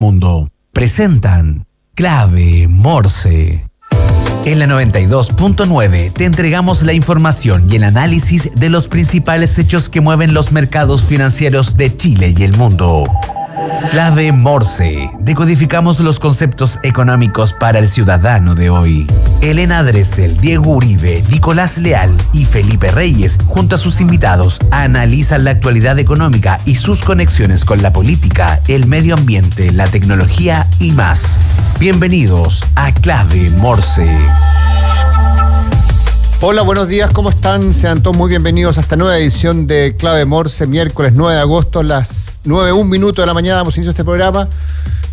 mundo presentan Clave Morse. En la 92.9 te entregamos la información y el análisis de los principales hechos que mueven los mercados financieros de Chile y el mundo. Clave Morse. Decodificamos los conceptos económicos para el ciudadano de hoy. Elena Dressel, Diego Uribe, Nicolás Leal y Felipe Reyes, junto a sus invitados, analizan la actualidad económica y sus conexiones con la política, el medio ambiente, la tecnología y más. Bienvenidos a Clave Morse. Hola, buenos días, ¿cómo están? Sean todos muy bienvenidos a esta nueva edición de Clave Morse, miércoles 9 de agosto, a las 9:01 de la mañana damos inicio a este programa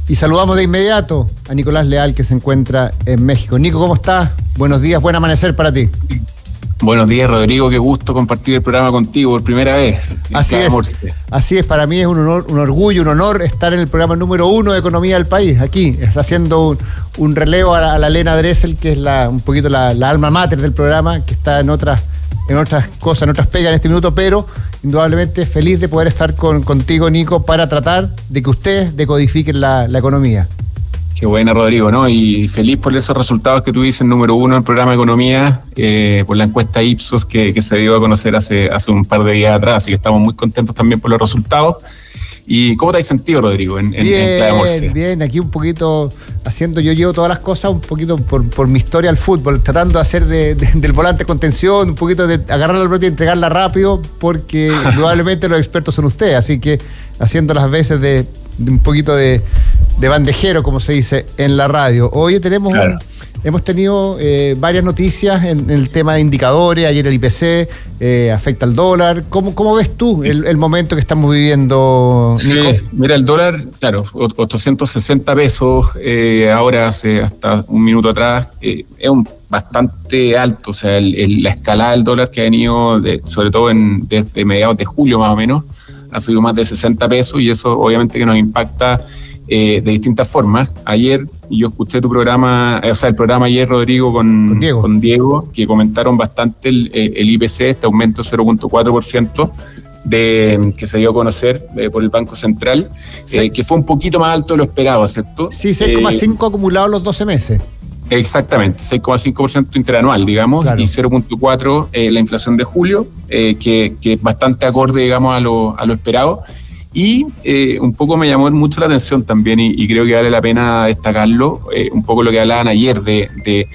y saludamos de inmediato a Nicolás Leal, que se encuentra en México. Nico, ¿cómo estás? Buenos días, buen amanecer para ti. Buenos días, Rodrigo, qué gusto compartir el programa contigo por primera vez. Así es, para mí es un honor, un orgullo, un honor estar en el programa número 1 de Economía del país, aquí, está haciendo un relevo a la Elena Dressel, que es un poquito la alma mater del programa, que está en otras cosas, en otras pegas en este minuto, pero indudablemente feliz de poder estar contigo, Nico, para tratar de que ustedes decodifiquen la economía. Qué buena, Rodrigo, ¿no? Y feliz por esos resultados que tú dices, número 1 en el programa de Economía, por la encuesta Ipsos que se dio a conocer hace un par de días atrás, así que estamos muy contentos también por los resultados. ¿Y cómo te has sentido, Rodrigo, en Clave Morse? Bien, aquí un poquito yo llevo todas las cosas un poquito por mi historia al fútbol, tratando de hacer del volante contención, un poquito de agarrar la pelota y entregarla rápido, porque indudablemente los expertos son ustedes, así que haciendo las veces de un poquito de bandejero, como se dice en la radio. Hoy hemos tenido varias noticias en el tema de indicadores. Ayer el IPC afecta al dólar. ¿Cómo ves tú el momento que estamos viviendo, Nico? Mira, el dólar, claro, 860 pesos, ahora hace hasta un minuto atrás, es bastante alto. O sea, la escalada del dólar que ha venido, sobre todo desde mediados de julio más o menos, ha sido más de 60 pesos y eso obviamente que nos impacta de distintas formas. Ayer yo escuché tu programa, el programa ayer, Rodrigo, con Diego, que comentaron bastante el IPC, este aumento de 0.4% que se dio a conocer por el Banco Central, que fue un poquito más alto de lo esperado, ¿cierto? Sí, 6,5 acumulados los 12 meses. Exactamente, 6,5% interanual, digamos, claro. Y 0.4% la inflación de julio, que es bastante acorde, digamos, a lo esperado. Y un poco me llamó mucho la atención también, y creo que vale la pena destacarlo, un poco lo que hablaban ayer de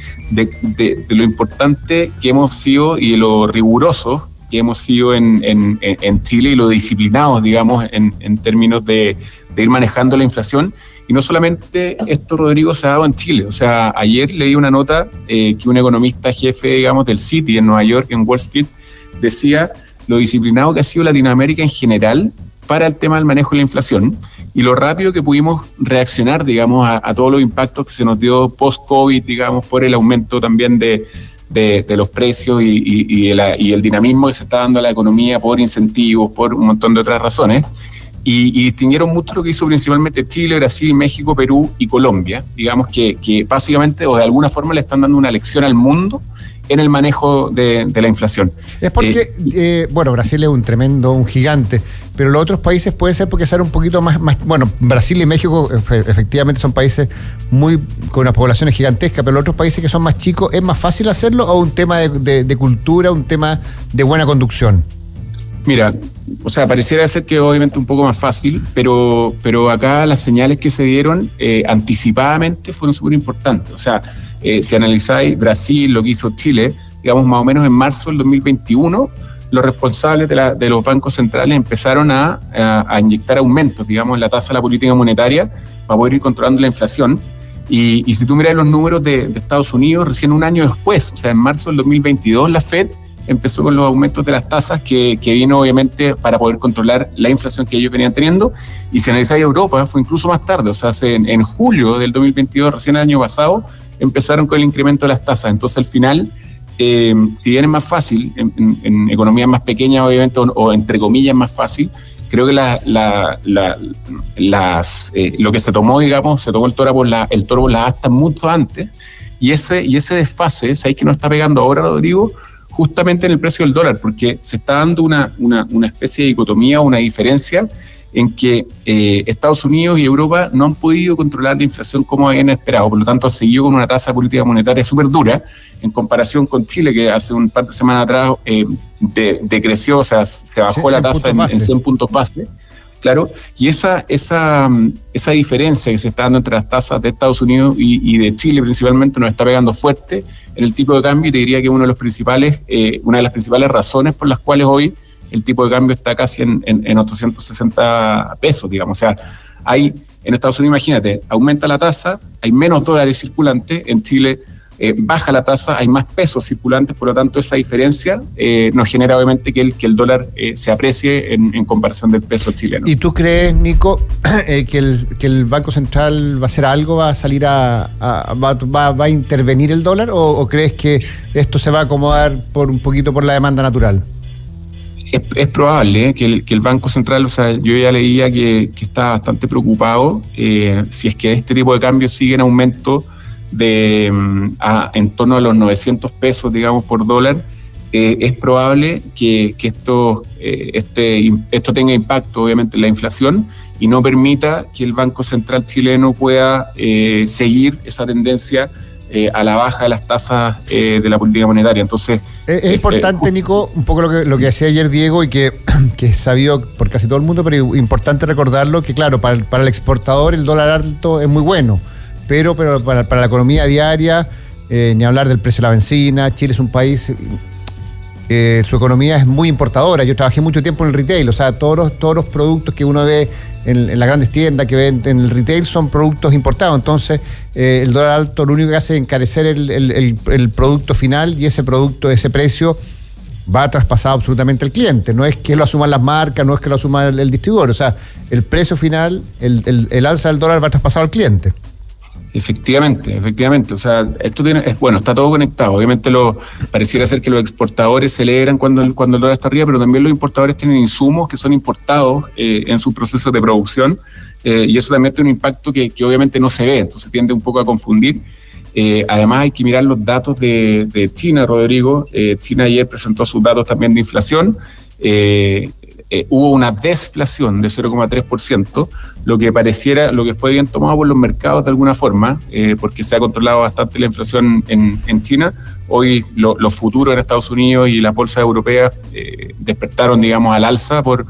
lo importante que hemos sido y de lo rigurosos que hemos sido en Chile y lo disciplinados, digamos, en términos de ir manejando la inflación. Y no solamente esto, Rodrigo, se ha dado en Chile. O sea, ayer leí una nota que un economista jefe, digamos, del Citi en Nueva York, en Wall Street, decía lo disciplinado que ha sido Latinoamérica en general para el tema del manejo de la inflación y lo rápido que pudimos reaccionar, digamos, a todos los impactos que se nos dio post-COVID, digamos, por el aumento también de los precios y el dinamismo que se está dando a la economía por incentivos, por un montón de otras razones. Y distinguieron mucho lo que hizo principalmente Chile, Brasil, México, Perú y Colombia. Digamos que básicamente o de alguna forma le están dando una lección al mundo en el manejo de la inflación. Es porque, Brasil es un gigante, pero los otros países puede ser porque ser un poquito más, Brasil y México efectivamente son países con unas poblaciones gigantescas, pero los otros países que son más chicos, ¿es más fácil hacerlo o un tema de cultura, un tema de buena conducción? Mira, o sea, pareciera ser que obviamente un poco más fácil, pero acá las señales que se dieron anticipadamente fueron súper importantes. O sea, si analizáis Brasil, lo que hizo Chile, digamos más o menos en marzo del 2021, los responsables de los bancos centrales empezaron a inyectar aumentos, digamos, en la tasa de la política monetaria para poder ir controlando la inflación. Y si tú miras los números de Estados Unidos, recién un año después, o sea, en marzo del 2022, la Fed empezó con los aumentos de las tasas que vino obviamente para poder controlar la inflación que ellos venían teniendo. Y si analizáis Europa, fue incluso más tarde, o sea, en julio del 2022, recién el año pasado, empezaron con el incremento de las tasas. Entonces al final, si bien es más fácil, en economías más pequeñas obviamente, o entre comillas más fácil, creo que lo que se tomó, digamos, se tomó el toro por las astas mucho antes, y ese desfase, ¿sabéis que nos está pegando ahora, Rodrigo? Justamente en el precio del dólar, porque se está dando una especie de dicotomía, una diferencia en que Estados Unidos y Europa no han podido controlar la inflación como habían esperado, por lo tanto ha seguido con una tasa de política monetaria súper dura, en comparación con Chile, que hace un par de semanas atrás decreció, o sea, se bajó la tasa en 100 puntos base. Claro, y esa diferencia que se está dando entre las tasas de Estados Unidos y de Chile principalmente nos está pegando fuerte en el tipo de cambio, y te diría que una de las principales razones por las cuales hoy el tipo de cambio está casi en 860 pesos, digamos. O sea, hay en Estados Unidos, imagínate, aumenta la tasa, hay menos dólares circulantes, en Chile baja la tasa, hay más pesos circulantes, por lo tanto esa diferencia nos genera obviamente que el dólar se aprecie en comparación del peso chileno. ¿Y tú crees, Nico, que el Banco Central va a hacer algo, va a salir va a intervenir el dólar, o crees que esto se va a acomodar un poquito por la demanda natural? Es probable que el Banco Central, o sea, yo ya leía que está bastante preocupado si es que este tipo de cambios sigue en aumento en torno a los 900 pesos, digamos, por dólar. Es probable que esto tenga impacto, obviamente, en la inflación y no permita que el Banco Central chileno pueda seguir esa tendencia a la baja de las tasas de la política monetaria. Entonces es importante, Nico, un poco lo que decía ayer Diego, y que es sabido por casi todo el mundo, pero importante recordarlo, que claro, para el exportador el dólar alto es muy bueno, pero para la economía diaria, ni hablar del precio de la benzina. Chile es un país, su economía es muy importadora. Yo trabajé mucho tiempo en el retail, o sea, todos los productos que uno ve en las grandes tiendas, que ven en el retail, son productos importados. Entonces, el dólar alto lo único que hace es encarecer el producto final, y ese precio va a traspasar absolutamente al cliente. No es que lo asuman las marcas, no es que lo asuma el distribuidor. O sea, el precio final, el alza del dólar va a traspasar al cliente. Efectivamente. O sea, esto está todo conectado. Obviamente pareciera ser que los exportadores celebran cuando el dólar está arriba, pero también los importadores tienen insumos que son importados en sus procesos de producción, y eso también tiene un impacto que obviamente no se ve, entonces tiende un poco a confundir. Además hay que mirar los datos de China, Rodrigo. China ayer presentó sus datos también de inflación. Hubo una desflación de 0,3%, lo que fue bien tomado por los mercados de alguna forma, porque se ha controlado bastante la inflación en China. Hoy los futuros en Estados Unidos y las bolsas europeas despertaron, digamos, al alza por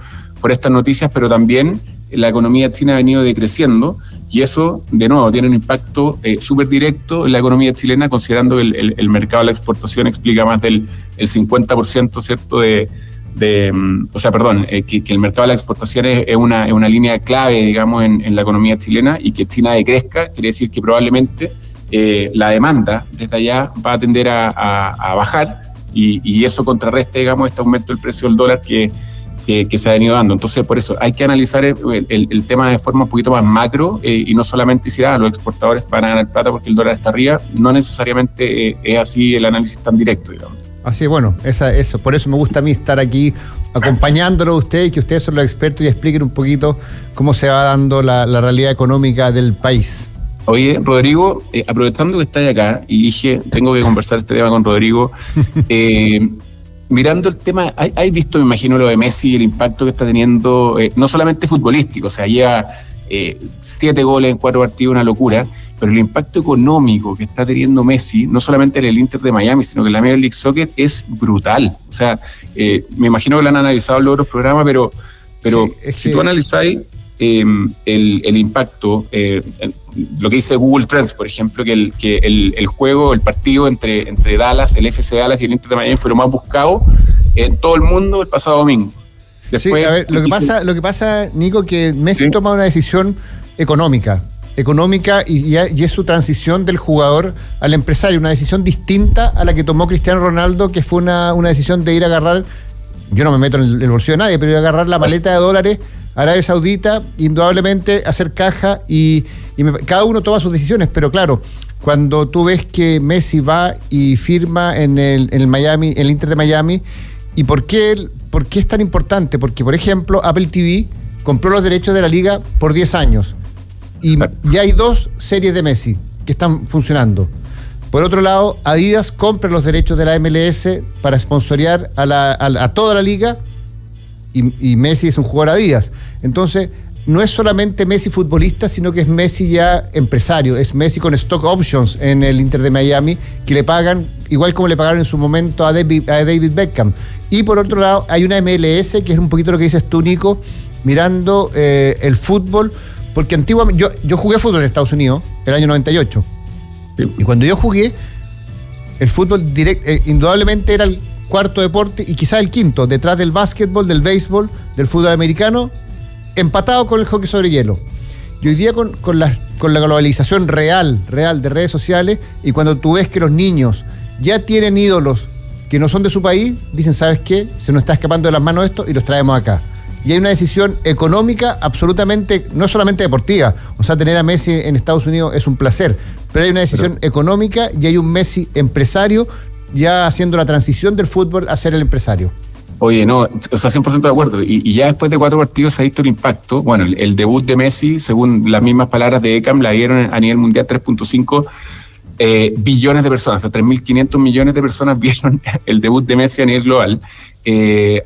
estas noticias, pero también la economía china ha venido decreciendo, y eso, de nuevo, tiene un impacto súper directo en la economía chilena, considerando que el mercado de la exportación explica más del 50%, ¿cierto?, que el mercado de la exportación es una línea clave, digamos, en la economía chilena, y que China decrezca quiere decir que probablemente la demanda desde allá va a tender a bajar, y eso contrarresta, digamos, este aumento del precio del dólar que se ha venido dando. Entonces, por eso hay que analizar el tema de forma un poquito más macro, y no solamente decir, los exportadores van a ganar plata porque el dólar está arriba. No necesariamente es así el análisis tan directo, digamos. Así es, bueno, eso, por eso me gusta a mí estar aquí acompañándolo a ustedes, y que ustedes son los expertos y expliquen un poquito cómo se va dando la realidad económica del país. Oye, Rodrigo, aprovechando que estás acá, y dije, tengo que conversar este tema con Rodrigo, mirando el tema, ¿hay visto, me imagino, lo de Messi, el impacto que está teniendo, no solamente futbolístico, o sea, lleva 7 goles en 4 partidos, una locura, pero el impacto económico que está teniendo Messi, no solamente en el Inter de Miami, sino que en la Major League Soccer, es brutal. O sea, me imagino que lo han analizado en los otros programas, pero sí, si tú analizáis el impacto, lo que dice Google Trends, por ejemplo, que el juego, el partido entre Dallas, el FC Dallas y el Inter de Miami fue lo más buscado en todo el mundo el pasado domingo. Después, sí, a ver, lo que pasa, Nico, que Messi toma una decisión económica, y es su transición del jugador al empresario, una decisión distinta a la que tomó Cristiano Ronaldo, que fue una decisión de ir a agarrar, yo no me meto en el bolsillo de nadie, pero ir a agarrar la maleta de dólares a Arabia Saudita, indudablemente hacer caja, y cada uno toma sus decisiones, pero claro, cuando tú ves que Messi va y firma en el Miami, el Inter de Miami, ¿y por qué es tan importante? Porque, por ejemplo, Apple TV compró los derechos de la liga por 10 años, y ya hay 2 series de Messi que están funcionando. Por otro lado, Adidas compra los derechos de la MLS para sponsorear a toda la liga, y Messi es un jugador Adidas. Entonces, no es solamente Messi futbolista, sino que es Messi ya empresario, es Messi con stock options en el Inter de Miami, que le pagan, igual como le pagaron en su momento a David Beckham. Y por otro lado, hay una MLS, que es un poquito lo que dices tú, Nico, mirando el fútbol, porque antiguamente, yo jugué fútbol en Estados Unidos, el año 98, y cuando yo jugué, el fútbol indudablemente era el cuarto deporte y quizás el quinto, detrás del básquetbol, del béisbol, del fútbol americano, empatado con el hockey sobre hielo. Y hoy día con la globalización real de redes sociales, y cuando tú ves que los niños ya tienen ídolos que no son de su país, dicen, ¿sabes qué? Se nos está escapando de las manos esto y los traemos acá. Y hay una decisión económica absolutamente, no solamente deportiva, o sea, tener a Messi en Estados Unidos es un placer, pero hay una decisión económica y hay un Messi empresario ya haciendo la transición del fútbol a ser el empresario. Oye, no, o sea, 100% de acuerdo. Y ya después de 4 partidos se ha visto el impacto. Bueno, el debut de Messi, según las mismas palabras de Beckham, la dieron a nivel mundial 3.5 billones de personas. O sea, 3.500 millones de personas vieron el debut de Messi a nivel global.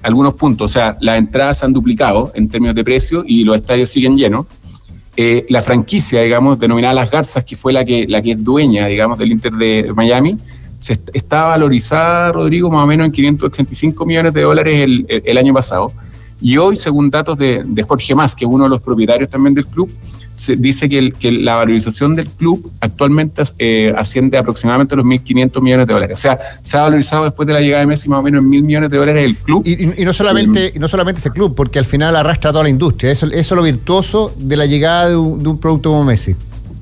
Algunos puntos, o sea, las entradas se han duplicado en términos de precio y los estadios siguen llenos. La franquicia, digamos, denominada Las Garzas, que fue la que es dueña, digamos, del Inter de Miami, está valorizada, Rodrigo, más o menos en $585 millones el año pasado. Y hoy, según datos de Jorge Mas, que es uno de los propietarios también del club, se dice que la valorización del club actualmente asciende aproximadamente a los $1.500 millones. O sea, se ha valorizado después de la llegada de Messi más o menos en $1.000 millones el club. Y no solamente ese club, porque al final arrastra a toda la industria. Eso es lo virtuoso de la llegada de un producto como Messi.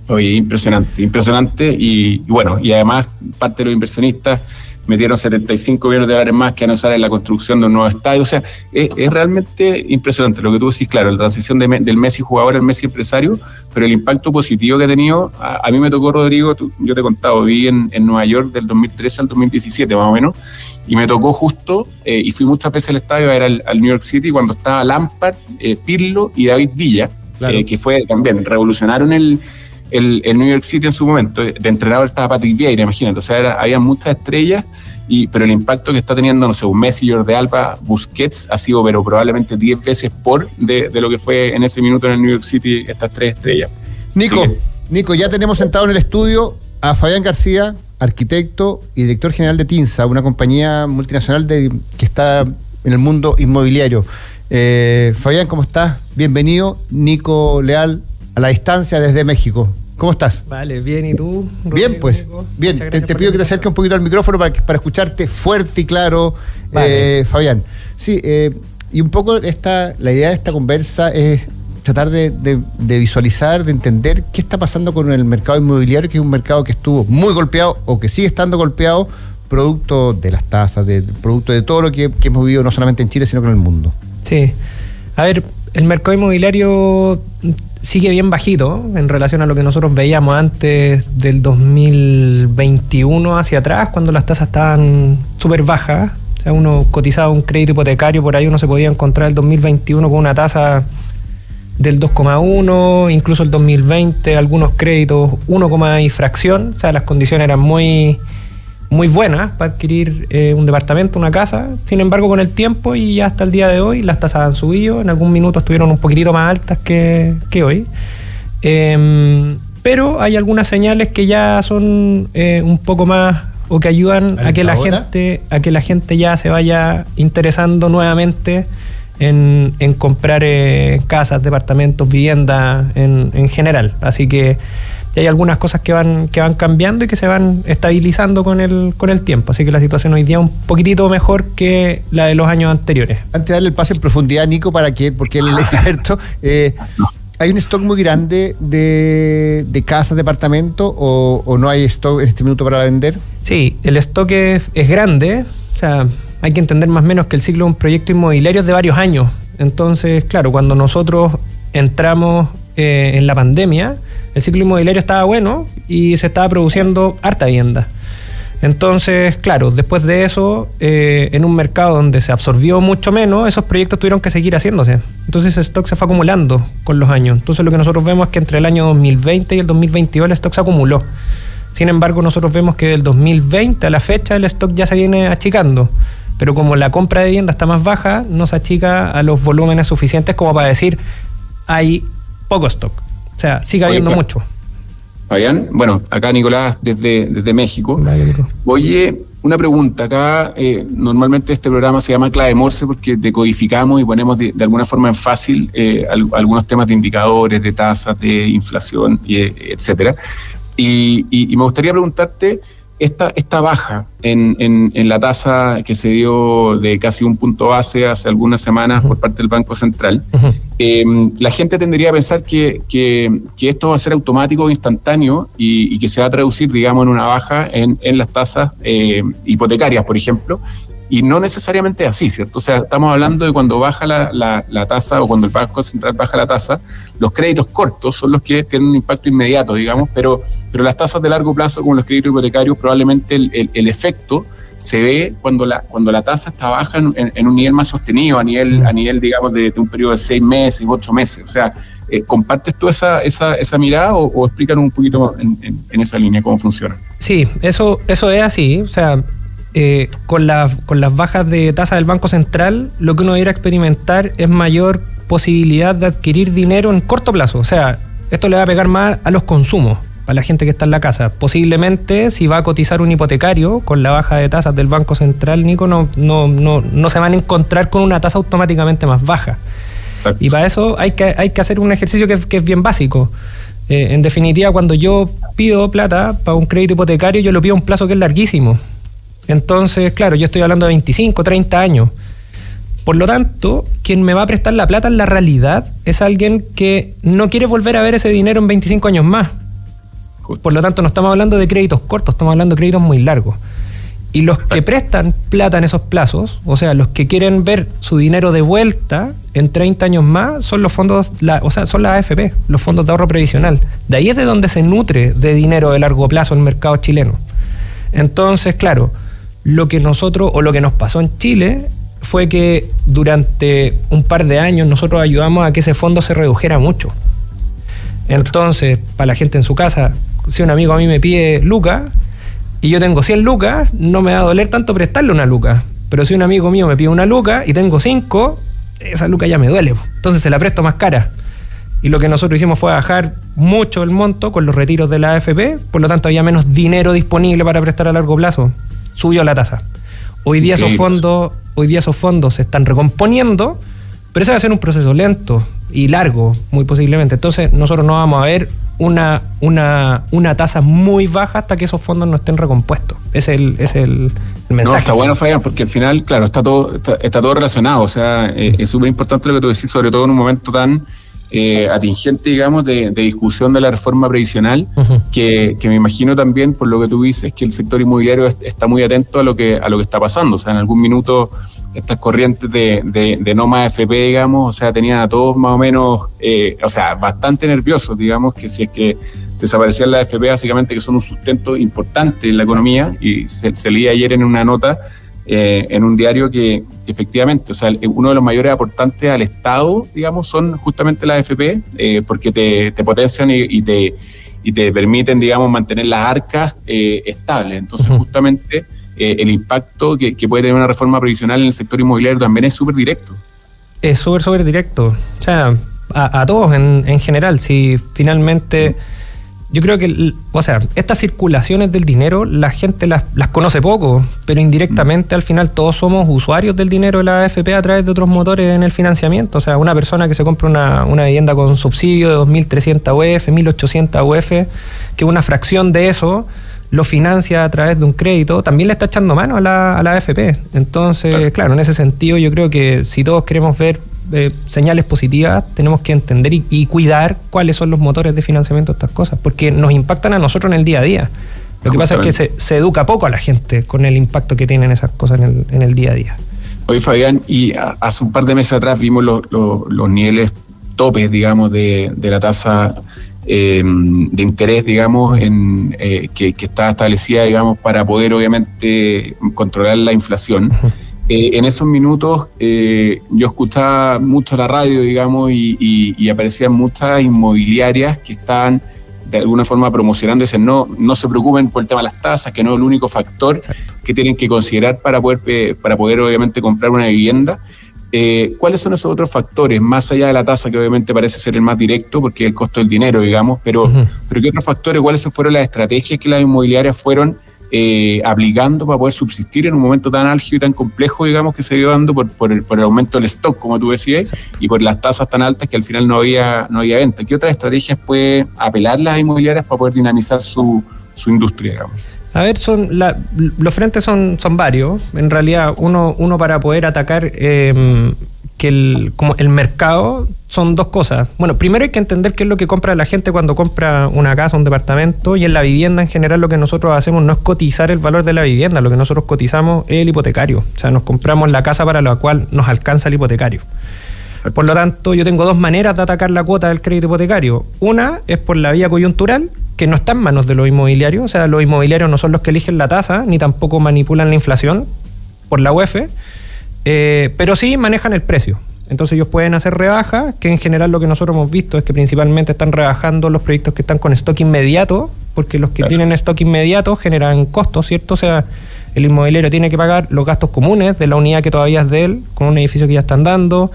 Oye, impresionante y bueno, y además parte de los inversionistas metieron $75 millones más que van a usar en la construcción de un nuevo estadio. O sea, es realmente impresionante lo que tú decís, claro, la transición del Messi jugador al Messi empresario, pero el impacto positivo que ha tenido, a mí me tocó, Rodrigo, yo te he contado, viví en Nueva York del 2013 al 2017 más o menos, y me tocó justo, y fui muchas veces al estadio a ver al New York City cuando estaba Lampard, Pirlo y David Villa, claro. Que fue también, revolucionaron el New York City en su momento. De entrenador estaba Patrick Vieira, imagínate, o sea, había muchas estrellas, pero el impacto que está teniendo, no sé, un Messi, Jordi Alba, Busquets, ha sido pero probablemente 10 veces de lo que fue en ese minuto en el New York City estas 3 estrellas. Nico, ya tenemos sentado en el estudio a Fabián García, arquitecto y director general de TINSA, una compañía multinacional que está en el mundo inmobiliario. Fabián, ¿cómo estás? Bienvenido. Nico Leal, a la distancia desde México. ¿Cómo estás? Vale, bien, ¿y tú? Rodrigo, bien, pues. Nico? Bien, te pido que te acerques un poquito al micrófono para escucharte fuerte y claro, vale. Fabián. Sí, y un poco la idea de esta conversa es tratar de visualizar, de entender qué está pasando con el mercado inmobiliario, que es un mercado que estuvo muy golpeado o que sigue estando golpeado, producto de las tasas, producto de todo lo que hemos vivido no solamente en Chile, sino que en el mundo. Sí. A ver, el mercado inmobiliario sigue bien bajito en relación a lo que nosotros veíamos antes del 2021 hacia atrás, cuando las tasas estaban súper bajas. O sea, uno cotizaba un crédito hipotecario, por ahí uno se podía encontrar el 2021 con una tasa del 2,1, incluso el 2020 algunos créditos 1, y fracción. O sea, las condiciones eran muy buenas para adquirir un departamento, una casa. Sin embargo, con el tiempo y hasta el día de hoy, las tasas han subido. En algún minuto estuvieron un poquitito más altas que hoy. Pero hay algunas señales que ya son un poco más, o que ayudan a que la gente ya se vaya interesando nuevamente en comprar casas, departamentos, viviendas en general. Así que y hay algunas cosas que van cambiando y que se van estabilizando con el tiempo. Así que la situación hoy día es un poquitito mejor que la de los años anteriores. Antes de darle el pase en profundidad a Nico, porque él es el experto, ¿hay un stock muy grande de casas, departamentos, o no hay stock en este minuto para vender? Sí, el stock es grande. O sea, hay que entender más o menos que el ciclo de un proyecto inmobiliario es de varios años. Entonces, claro, cuando nosotros entramos en la pandemia, el ciclo inmobiliario estaba bueno y se estaba produciendo harta vivienda. Entonces, claro, después de eso, en un mercado donde se absorbió mucho menos, esos proyectos tuvieron que seguir haciéndose. Entonces ese stock se fue acumulando con los años. Entonces lo que nosotros vemos es que entre el año 2020 y el 2022 el stock se acumuló. Sin embargo, nosotros vemos que del 2020 a la fecha el stock ya se viene achicando. Pero como la compra de vivienda está más baja, no se achica a los volúmenes suficientes como para decir hay poco stock. O sea, sigue habiendo mucho. Fabián, bueno, acá Nicolás desde México. Oye, una pregunta. Acá normalmente este programa se llama Clave Morse porque decodificamos y ponemos de alguna forma en fácil algunos temas de indicadores, de tasas, de inflación, etcétera. Y me gustaría preguntarte, esta baja en la tasa que se dio de casi un punto base hace algunas semanas por parte del Banco Central, la gente tendería a pensar que esto va a ser automático, instantáneo y que se va a traducir, digamos, en una baja en las tasas hipotecarias, por ejemplo, y no necesariamente así, ¿cierto? O sea, estamos hablando de cuando baja la tasa o cuando el Banco Central baja la tasa, los créditos cortos son los que tienen un impacto inmediato, digamos, pero las tasas de largo plazo, como los créditos hipotecarios, probablemente el efecto se ve cuando la tasa está baja en un nivel más sostenido, a nivel digamos, de un periodo de 6 meses, 8 meses. O sea, ¿compartes tú esa mirada o explícanos un poquito en esa línea cómo funciona? Sí, eso es así. O sea, con las bajas de tasa del Banco Central, lo que uno irá a experimentar es mayor posibilidad de adquirir dinero en corto plazo. O sea, esto le va a pegar más a los consumos, a la gente que está en la casa. Posiblemente, si va a cotizar un hipotecario con la baja de tasas del Banco Central, Nico, no se van a encontrar con una tasa automáticamente más baja. Exacto. Y para eso hay que hacer un ejercicio que es bien básico. En definitiva, cuando yo pido plata para un crédito hipotecario, yo lo pido a un plazo que es larguísimo. Entonces, claro, yo estoy hablando de 25, 30 años. Por lo tanto, quien me va a prestar la plata en la realidad es alguien que no quiere volver a ver ese dinero en 25 años más. Por lo tanto, no estamos hablando de créditos cortos, estamos hablando de créditos muy largos. Y los que prestan plata en esos plazos, o sea, los que quieren ver su dinero de vuelta en 30 años más, son los fondos, son las AFP, los fondos de ahorro previsional. De ahí es de donde se nutre de dinero de largo plazo el mercado chileno. Entonces, claro, lo que nos pasó en Chile fue que durante un par de años nosotros ayudamos a que ese fondo se redujera mucho. Entonces, para la gente en su casa, si un amigo a mí me pide lucas y yo tengo 100 lucas, no me va a doler tanto prestarle una luca. Pero si un amigo mío me pide una luca y tengo 5, esa luca ya me duele. Entonces se la presto más cara. Y lo que nosotros hicimos fue bajar mucho el monto con los retiros de la AFP, por lo tanto había menos dinero disponible para prestar a largo plazo. Subió la tasa. Hoy día esos fondos se están recomponiendo, pero ese va a ser un proceso lento y largo, muy posiblemente. Entonces nosotros no vamos a ver una tasa muy baja hasta que esos fondos no estén recompuestos. Ese es el mensaje. No, está bueno, Fabián, porque al final, claro, está todo relacionado. O sea, es súper importante lo que tú decís, sobre todo en un momento tan atingente, digamos, de discusión de la reforma previsional, que me imagino también, por lo que tú dices, que el sector inmobiliario está muy atento a lo que está pasando. O sea, en algún minuto estas corrientes de no más FP, digamos, o sea, tenían a todos más o menos, bastante nerviosos, digamos, que si es que desaparecían las FP, básicamente, que son un sustento importante en la economía, y se leía ayer en una nota en un diario que efectivamente, o sea, uno de los mayores aportantes al Estado, digamos, son justamente las AFP, porque te potencian y te permiten, digamos, mantener las arcas estables. Entonces, justamente el impacto que puede tener una reforma previsional en el sector inmobiliario también es súper directo. Es súper directo. O sea, a todos en general. Si finalmente... Yo creo que, estas circulaciones del dinero, la gente las conoce poco, pero indirectamente al final todos somos usuarios del dinero de la AFP a través de otros motores en el financiamiento. O sea, una persona que se compra una vivienda con subsidio de 2.300 UF, 1.800 UF, que una fracción de eso lo financia a través de un crédito, también le está echando mano a la AFP. Entonces, claro, en ese sentido yo creo que si todos queremos ver señales positivas, tenemos que entender y cuidar cuáles son los motores de financiamiento de estas cosas, porque nos impactan a nosotros en el día a día. Lo que pasa es que se educa poco a la gente con el impacto que tienen esas cosas en el día a día. Oye, Fabián, y hace un par de meses atrás vimos los niveles topes, digamos, de la tasa de interés, digamos, que está establecida, digamos, para poder obviamente controlar la inflación. En esos minutos yo escuchaba mucho la radio, digamos, y aparecían muchas inmobiliarias que estaban de alguna forma promocionando, dicen no se preocupen por el tema de las tasas, que no es el único factor que tienen que considerar para poder obviamente comprar una vivienda. ¿Cuáles son esos otros factores, más allá de la tasa, que obviamente parece ser el más directo, porque es el costo del dinero, digamos, pero qué otros factores, cuáles fueron las estrategias que las inmobiliarias fueron aplicando para poder subsistir en un momento tan álgido y tan complejo, digamos, que se iba dando por el aumento del stock, como tú decías, y por las tasas tan altas que al final no había venta? ¿Qué otras estrategias puede apelar las inmobiliarias para poder dinamizar su industria, digamos? A ver, los frentes son varios. En realidad, uno para poder atacar como el mercado son dos cosas. Bueno, primero hay que entender qué es lo que compra la gente cuando compra una casa, un departamento, y en la vivienda en general lo que nosotros hacemos no es cotizar el valor de la vivienda, lo que nosotros cotizamos es el hipotecario. O sea, nos compramos la casa para la cual nos alcanza el hipotecario. Por lo tanto, yo tengo dos maneras de atacar la cuota del crédito hipotecario. Una es por la vía coyuntural, que no está en manos de los inmobiliarios. O sea, los inmobiliarios no son los que eligen la tasa, ni tampoco manipulan la inflación por la UEF, pero sí manejan el precio. Entonces ellos pueden hacer rebajas, que en general lo que nosotros hemos visto es que principalmente están rebajando los proyectos que están con stock inmediato, porque los que tienen stock inmediato generan costos, ¿cierto? O sea, el inmobiliario tiene que pagar los gastos comunes de la unidad que todavía es de él, con un edificio que ya están dando,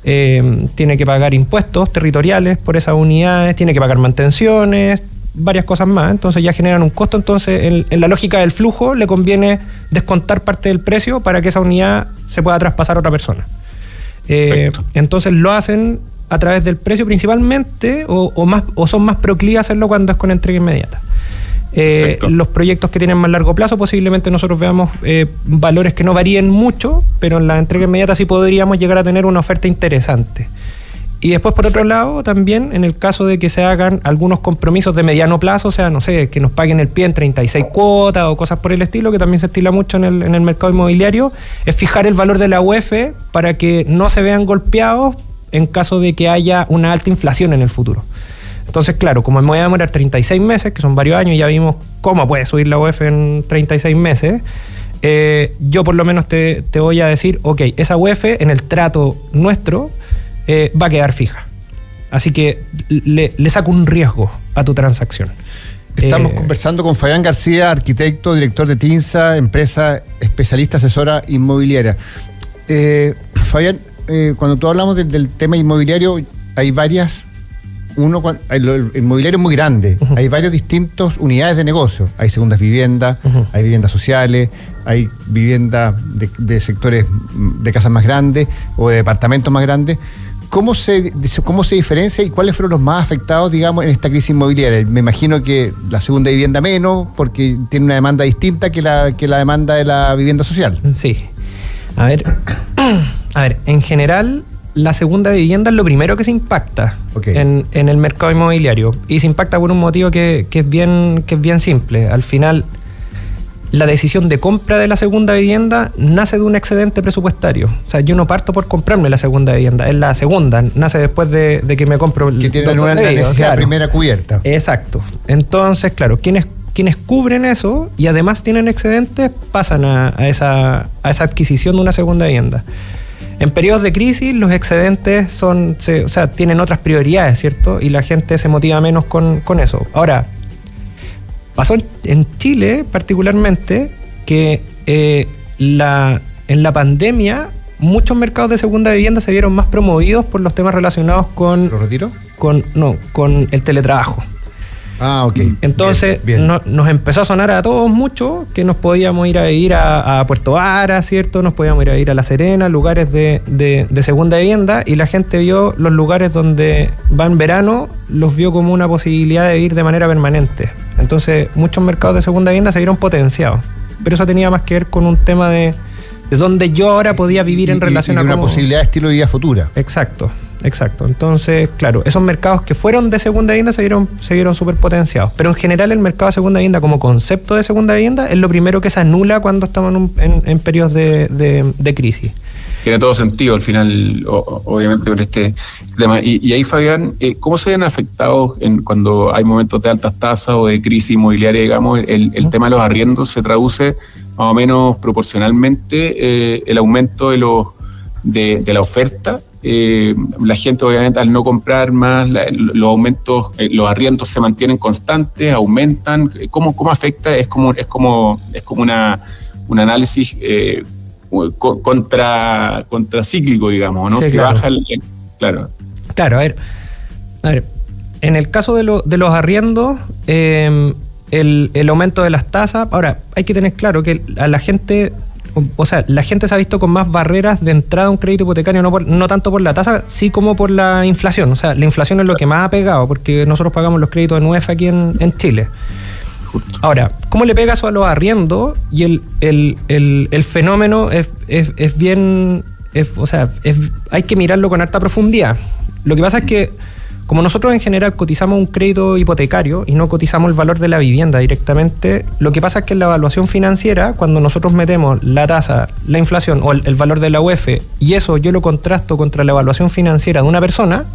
tiene que pagar impuestos territoriales por esas unidades, tiene que pagar mantenciones, varias cosas más, entonces ya generan un costo. Entonces en la lógica del flujo le conviene descontar parte del precio para que esa unidad se pueda traspasar a otra persona. Entonces lo hacen a través del precio principalmente, o son más proclives a hacerlo cuando es con entrega inmediata. Los proyectos que tienen más largo plazo posiblemente nosotros veamos valores que no varíen mucho, pero en la entrega inmediata sí podríamos llegar a tener una oferta interesante. Y después, por otro lado, también en el caso de que se hagan algunos compromisos de mediano plazo, o sea, no sé, que nos paguen el pie en 36 cuotas o cosas por el estilo, que también se estila mucho en el mercado inmobiliario, es fijar el valor de la UEF para que no se vean golpeados en caso de que haya una alta inflación en el futuro. Entonces, claro, como me voy a demorar 36 meses, que son varios años, ya vimos cómo puede subir la UEF en 36 meses, yo por lo menos te voy a decir, ok, esa UEF en el trato nuestro va a quedar fija. Así que le saco un riesgo a tu transacción. Estamos conversando con Fabián García, arquitecto, director de TINSA, empresa especialista asesora inmobiliaria. Fabián, cuando tú hablamos del tema inmobiliario, hay varias... el inmobiliario es muy grande, hay varias distintas unidades de negocio. Hay segundas viviendas, hay viviendas sociales, hay viviendas de sectores de casas más grandes o de departamentos más grandes. ¿Cómo se diferencia y cuáles fueron los más afectados, digamos, en esta crisis inmobiliaria? Me imagino que la segunda vivienda menos, porque tiene una demanda distinta que la demanda de la vivienda social. Sí. A ver, en general, la segunda vivienda es lo primero que se impacta en el mercado inmobiliario. Y se impacta por un motivo que es bien simple. Al final, la decisión de compra de la segunda vivienda nace de un excedente presupuestario. O sea, yo no parto por comprarme la segunda vivienda, es la segunda, nace después de que me compro... Que tiene una necesidad primera cubierta. Exacto. Entonces, claro, quienes cubren eso y además tienen excedentes pasan a esa adquisición de una segunda vivienda. En periodos de crisis los excedentes tienen otras prioridades, ¿cierto? Y la gente se motiva menos con eso. Ahora, pasó en Chile particularmente que en la pandemia muchos mercados de segunda vivienda se vieron más promovidos por los temas relacionados con... ¿Los retiros? Con el teletrabajo. Ah, ok. Entonces bien. Nos empezó a sonar a todos mucho que nos podíamos ir a vivir a Puerto Vara, ¿cierto? Nos podíamos ir a vivir a La Serena, lugares de segunda vivienda, y la gente vio los lugares donde va en verano, los vio como una posibilidad de vivir de manera permanente. Entonces muchos mercados de segunda vivienda se vieron potenciados, pero eso tenía más que ver con un tema de donde yo ahora podía vivir en relación a una posibilidad de estilo de vida futura. Exacto. Entonces, claro, esos mercados que fueron de segunda vivienda se vieron súper potenciados. Pero en general el mercado de segunda vivienda como concepto de segunda vivienda es lo primero que se anula cuando estamos en periodos de crisis. Tiene todo sentido al final, obviamente, con este tema. Y ahí, Fabián, ¿cómo se ven afectados cuando hay momentos de altas tasas o de crisis inmobiliaria, digamos? El tema de los arriendos se traduce más o menos proporcionalmente el aumento de la oferta la gente obviamente al no comprar más, los aumentos, los arriendos se mantienen constantes, aumentan. ¿Cómo afecta? Es como un análisis contracíclico, digamos, ¿no? Sí, si claro. baja claro. Claro, a ver, en el caso de los arriendos, el aumento de las tasas, ahora hay que tener claro que a la gente, o sea, la gente se ha visto con más barreras de entrada a un crédito hipotecario, no tanto por la tasa, sí como por la inflación. O sea, la inflación es lo que más ha pegado, porque nosotros pagamos los créditos de NUEF aquí en Chile. Ahora, ¿cómo le pega eso a los arriendos? Y el fenómeno es bien, hay que mirarlo con harta profundidad. Lo que pasa es que, como nosotros en general cotizamos un crédito hipotecario y no cotizamos el valor de la vivienda directamente, lo que pasa es que en la evaluación financiera, cuando nosotros metemos la tasa, la inflación o el valor de la UF, y eso yo lo contrasto contra la evaluación financiera de una persona,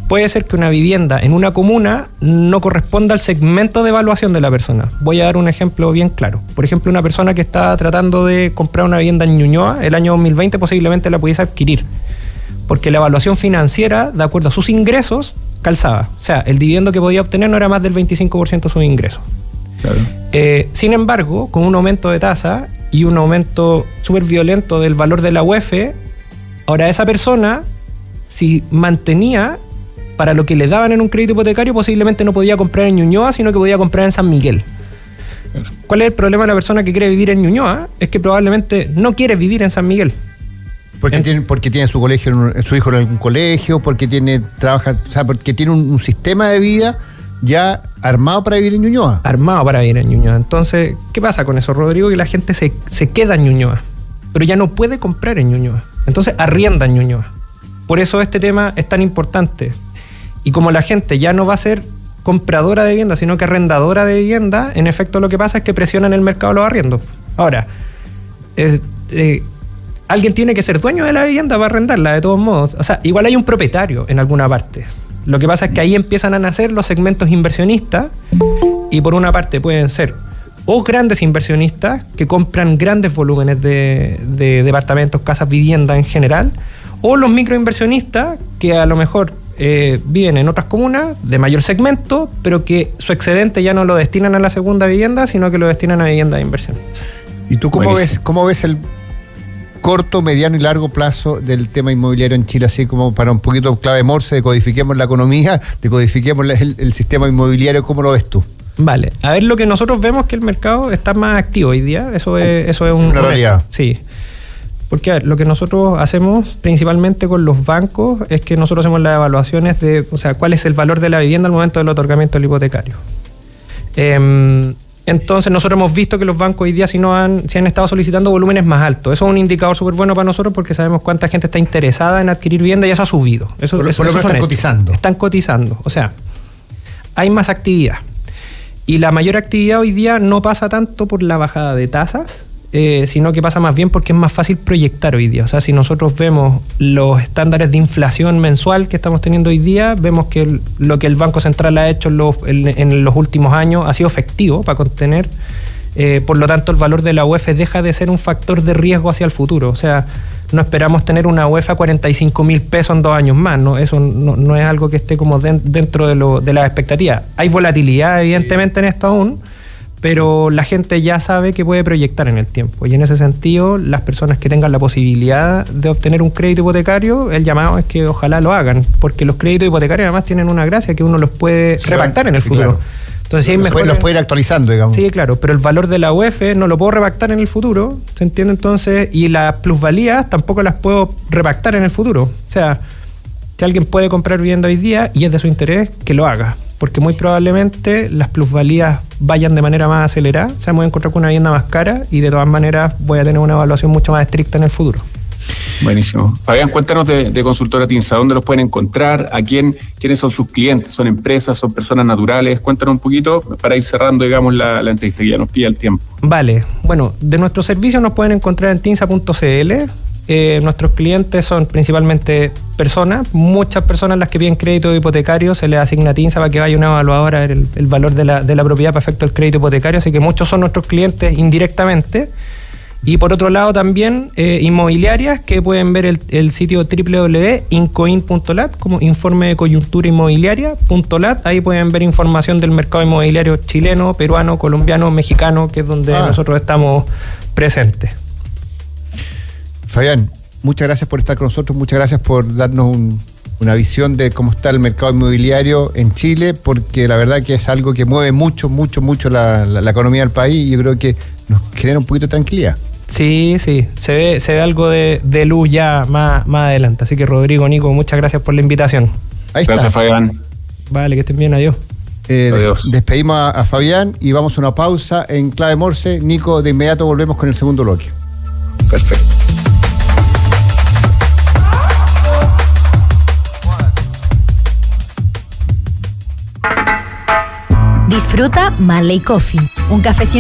puede ser que una vivienda en una comuna no corresponda al segmento de evaluación de la persona. Voy a dar un ejemplo bien claro. Por ejemplo, una persona que está tratando de comprar una vivienda en Ñuñoa, el año 2020 posiblemente la pudiese adquirir, porque la evaluación financiera, de acuerdo a sus ingresos, calzaba. O sea, el dividendo que podía obtener no era más del 25% de sus ingresos. Claro. Sin embargo, con un aumento de tasa y un aumento súper violento del valor de la UF, ahora esa persona, si mantenía para lo que le daban en un crédito hipotecario, posiblemente no podía comprar en Ñuñoa, sino que podía comprar en San Miguel. Claro. ¿Cuál es el problema de la persona que quiere vivir en Ñuñoa? Es que probablemente no quiere vivir en San Miguel. Porque tiene su colegio, su hijo en algún colegio, porque porque tiene un sistema de vida ya armado para vivir en Ñuñoa. Armado para vivir en Ñuñoa. Entonces, ¿qué pasa con eso, Rodrigo? Que la gente se queda en Ñuñoa, pero ya no puede comprar en Ñuñoa. Entonces, arrienda en Ñuñoa. Por eso este tema es tan importante. Y como la gente ya no va a ser compradora de vivienda, sino que arrendadora de vivienda, en efecto lo que pasa es que presionan el mercado de los arriendos. Ahora, alguien tiene que ser dueño de la vivienda para arrendarla, de todos modos. O sea, igual hay un propietario en alguna parte. Lo que pasa es que ahí empiezan a nacer los segmentos inversionistas, y por una parte pueden ser o grandes inversionistas que compran grandes volúmenes de departamentos, casas, viviendas en general, o los microinversionistas que a lo mejor viven en otras comunas de mayor segmento, pero que su excedente ya no lo destinan a la segunda vivienda, sino que lo destinan a vivienda de inversión. ¿Y tú cómo ves el corto, mediano y largo plazo del tema inmobiliario en Chile, así como para un poquito clave Morse, decodifiquemos la economía, decodifiquemos el sistema inmobiliario? ¿Cómo lo ves tú? Vale, a ver, lo que nosotros vemos es que el mercado está más activo hoy día, eso es una realidad. Sí. Porque a ver, lo que nosotros hacemos principalmente con los bancos es que nosotros hacemos las evaluaciones de, o sea, cuál es el valor de la vivienda al momento del otorgamiento del hipotecario. Entonces nosotros hemos visto que los bancos hoy día sí han estado solicitando volúmenes más altos. Eso es un indicador súper bueno para nosotros porque sabemos cuánta gente está interesada en adquirir vivienda y eso ha subido. Por lo menos están cotizando. Están cotizando. O sea, hay más actividad. Y la mayor actividad hoy día no pasa tanto por la bajada de tasas, sino que pasa más bien porque es más fácil proyectar hoy día. O sea, si nosotros vemos los estándares de inflación mensual que estamos teniendo hoy día, vemos que lo que el Banco Central ha hecho en los últimos años ha sido efectivo para contener. Por lo tanto, el valor de la UF deja de ser un factor de riesgo hacia el futuro. O sea, no esperamos tener una UF a 45.000 pesos en 2 años más, ¿no? Eso no es algo que esté como dentro de las expectativas. Hay volatilidad, evidentemente, en esto aún, pero la gente ya sabe que puede proyectar en el tiempo. Y en ese sentido, las personas que tengan la posibilidad de obtener un crédito hipotecario, el llamado es que ojalá lo hagan, porque los créditos hipotecarios además tienen una gracia que uno los puede repactar en el futuro. Claro. Entonces, si hay los puede ir actualizando, digamos. Sí, claro, pero el valor de la UF no lo puedo repactar en el futuro, ¿se entiende? Entonces, y las plusvalías tampoco las puedo repactar en el futuro. O sea, si alguien puede comprar vivienda hoy día y es de su interés, que lo haga, porque muy probablemente las plusvalías vayan de manera más acelerada, o sea, me voy a encontrar con una vivienda más cara y de todas maneras voy a tener una evaluación mucho más estricta en el futuro. Buenísimo. Fabián, cuéntanos de Consultora Tinsa, ¿dónde los pueden encontrar? ¿Quiénes son sus clientes? ¿Son empresas? ¿Son personas naturales? Cuéntanos un poquito para ir cerrando, digamos, la entrevista, que ya nos pilla el tiempo. Vale, bueno, de nuestros servicios nos pueden encontrar en tinsa.cl. Nuestros clientes son principalmente personas, muchas personas las que piden crédito hipotecario, se les asigna Tinsa para que vaya una evaluadora a ver el valor de la propiedad para efecto del crédito hipotecario, así que muchos son nuestros clientes indirectamente. Y por otro lado también inmobiliarias, que pueden ver el sitio www.incoin.lat, como informe de coyuntura inmobiliaria.lat. Ahí pueden ver información del mercado inmobiliario chileno, peruano, colombiano, mexicano, que es donde nosotros estamos presentes. Fabián, muchas gracias por estar con nosotros, muchas gracias por darnos una visión de cómo está el mercado inmobiliario en Chile, porque la verdad que es algo que mueve mucho la economía del país, y yo creo que nos genera un poquito de tranquilidad. Sí, se ve algo de luz ya más adelante. Así que Rodrigo, Nico, muchas gracias por la invitación. Ahí gracias, está. Fabián. Vale, que estén bien, adiós. Adiós. Despedimos a Fabián y vamos a una pausa en Clave Morse. Nico, de inmediato volvemos con el segundo bloque. Perfecto. Disfruta Marley Coffee, un café 100%